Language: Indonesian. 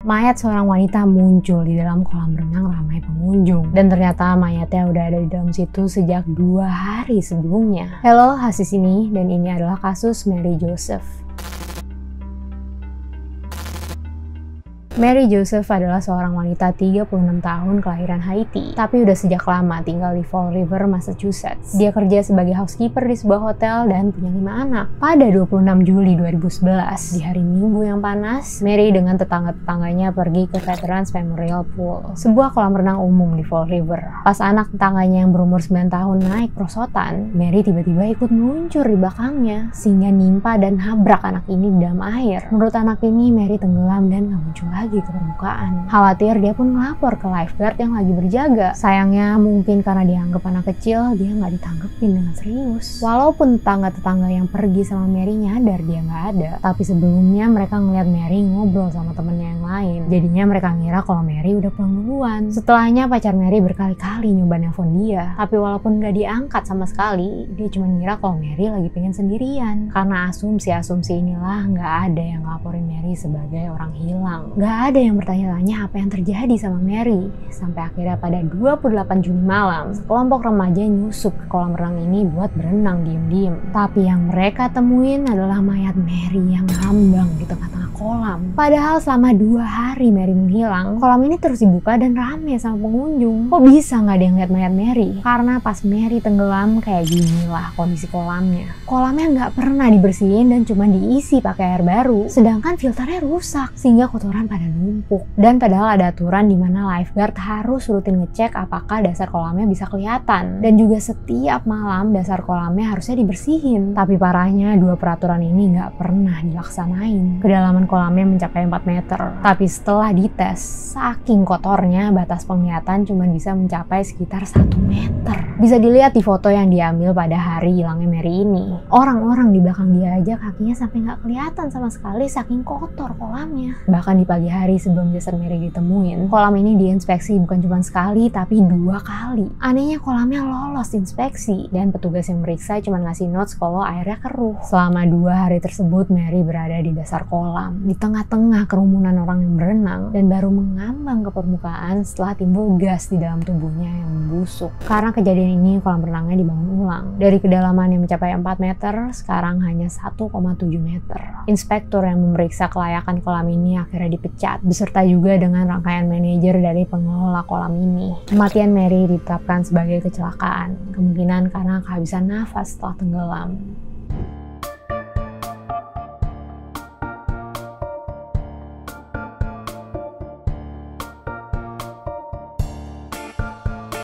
mayat seorang wanita muncul di dalam kolam renang ramai pengunjung. Dan ternyata mayatnya udah ada di dalam situ sejak 2 hari sebelumnya. Halo, Hasis ini, dan ini adalah kasus Mary Joseph. Mary Joseph adalah seorang wanita 36 tahun kelahiran Haiti, tapi udah sejak lama tinggal di Fall River, Massachusetts. Dia kerja sebagai housekeeper di sebuah hotel dan punya 5 anak. Pada 26 Juli 2011, di hari Minggu yang panas, Mary dengan tetangga-tetangganya pergi ke Veterans Memorial Pool, sebuah kolam renang umum di Fall River. Pas anak tetangganya yang berumur 9 tahun naik perosotan, Mary tiba-tiba ikut meluncur di belakangnya, sehingga nimpa dan nabrak anak ini di dalam air. Menurut anak ini, Mary tenggelam dan gak muncul lagi ke permukaan. Khawatir, dia pun melapor ke lifeguard yang lagi berjaga. Sayangnya mungkin karena dianggap anak kecil, dia nggak ditanggepin dengan serius. Walaupun tetangga-tetangga yang pergi sama Mary nyadar dia nggak ada, tapi sebelumnya mereka ngeliat Mary ngobrol sama temennya yang lain. Jadinya mereka ngira kalau Mary udah pulang duluan. Setelahnya pacar Mary berkali-kali nyoba nelfon dia, tapi walaupun nggak diangkat sama sekali, dia cuma ngira kalau Mary lagi pengen sendirian. Karena asumsi-asumsi inilah nggak ada yang ngelaporin Mary sebagai orang hilang. Gak ada yang bertanya-tanya apa yang terjadi sama Mary. Sampai akhirnya pada 28 Juni malam, sekelompok remaja nyusup ke kolam renang ini buat berenang diem-diem. Tapi yang mereka temuin adalah mayat Mary yang ngambang di tengah-tengah kolam. Padahal selama 2 hari Mary menghilang, kolam ini terus dibuka dan rame sama pengunjung. Kok bisa gak ada yang lihat mayat Mary? Karena pas Mary tenggelam, kayak ginilah kondisi kolamnya. Kolamnya gak pernah dibersihin dan cuma diisi pakai air baru. Sedangkan filternya rusak, sehingga kotoran pada numpuk. Dan padahal ada aturan di mana lifeguard harus rutin ngecek apakah dasar kolamnya bisa kelihatan. Dan juga setiap malam dasar kolamnya harusnya dibersihin. Tapi parahnya 2 peraturan ini nggak pernah dilaksanain. Kedalaman kolamnya mencapai 4 meter. Tapi setelah dites, saking kotornya batas penglihatan cuma bisa mencapai sekitar 1 meter. Bisa dilihat di foto yang diambil pada hari hilangnya Mary ini. Orang-orang di belakang dia aja kakinya sampai nggak kelihatan sama sekali saking kotor kolamnya. Bahkan di pagi hari sebelum jasad Mary ditemuin, kolam ini diinspeksi bukan cuma sekali tapi 2 kali. Anehnya kolamnya lolos inspeksi dan petugas yang meriksa cuma ngasih notes kalau airnya keruh. Selama 2 hari tersebut Mary berada di dasar kolam, di tengah-tengah kerumunan orang yang berenang dan baru mengambang ke permukaan setelah timbul gas di dalam tubuhnya yang membusuk. Karena kejadian ini kolam renangnya dibangun ulang. Dari kedalaman yang mencapai 4 meter, sekarang hanya 1,7 meter. Inspektur yang memeriksa kelayakan kolam ini akhirnya dipecat, beserta juga dengan rangkaian manajer dari pengelola kolam ini. Kematian Mary ditetapkan sebagai kecelakaan, kemungkinan karena kehabisan nafas setelah tenggelam.